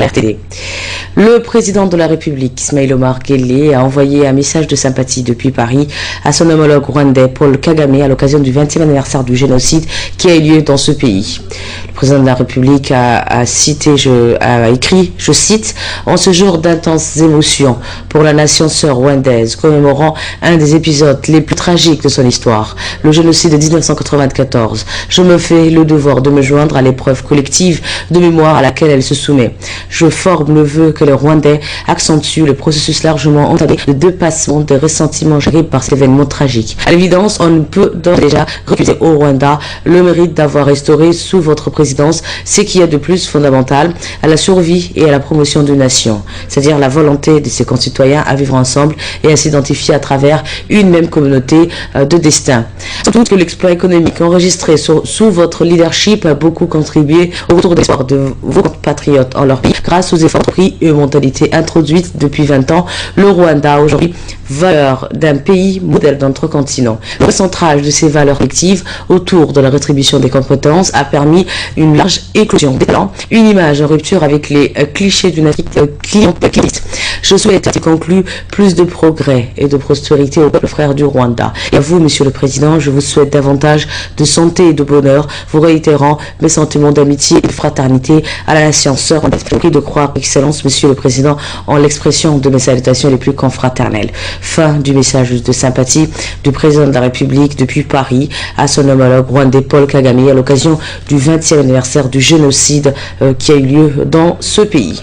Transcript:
RTD. Le président de la République, Ismaïla Omar Guelleh, a envoyé un message de sympathie depuis Paris à son homologue rwandais Paul Kagame à l'occasion du 20e anniversaire du génocide qui a eu lieu dans ce pays. Le président de la République a écrit, je cite, « En ce jour d'intenses émotions pour la nation sœur rwandaise, commémorant un des épisodes les plus tragiques de son histoire, le génocide de 1994, je me fais le devoir de me joindre à l'épreuve collective de mémoire à laquelle elle se soumet. Je forme le vœu que les Rwandais accentuent le processus largement entamé de dépassement des ressentiments gérés par cet événement tragique. À l'évidence, on ne peut donc déjà refuser au Rwanda le mérite d'avoir restauré sous votre présidence ce qu'il y a de plus fondamental à la survie et à la promotion d'une nation, c'est-à-dire la volonté de ses concitoyens à vivre ensemble et à s'identifier à travers une même communauté de destin. Surtout que l'exploit économique enregistré sous votre leadership a beaucoup contribué au retour d'espoir de vos compatriotes en leur pays grâce aux efforts pris et aux mentalités introduites depuis 20 ans. Le Rwanda aujourd'hui valeur d'un pays modèle dans notre continent. Le recentrage de ces valeurs collectives autour de la rétribution des compétences a permis une large éclosion des talents, une image en rupture avec les clichés d'une Afrique clientéliste. Je souhaite, qui conclut, plus de progrès et de prospérité au peuple frère du Rwanda. Et à vous, Monsieur le Président, je vous souhaite davantage de santé et de bonheur, vous réitérant mes sentiments d'amitié et de fraternité à la nation sœur. Je prie de croire, Excellence, Monsieur le Président, en l'expression de mes salutations les plus confraternelles. Fin du message de sympathie du président de la République depuis Paris à son homologue rwandais Paul Kagame à l'occasion du 20e anniversaire du génocide qui a eu lieu dans ce pays.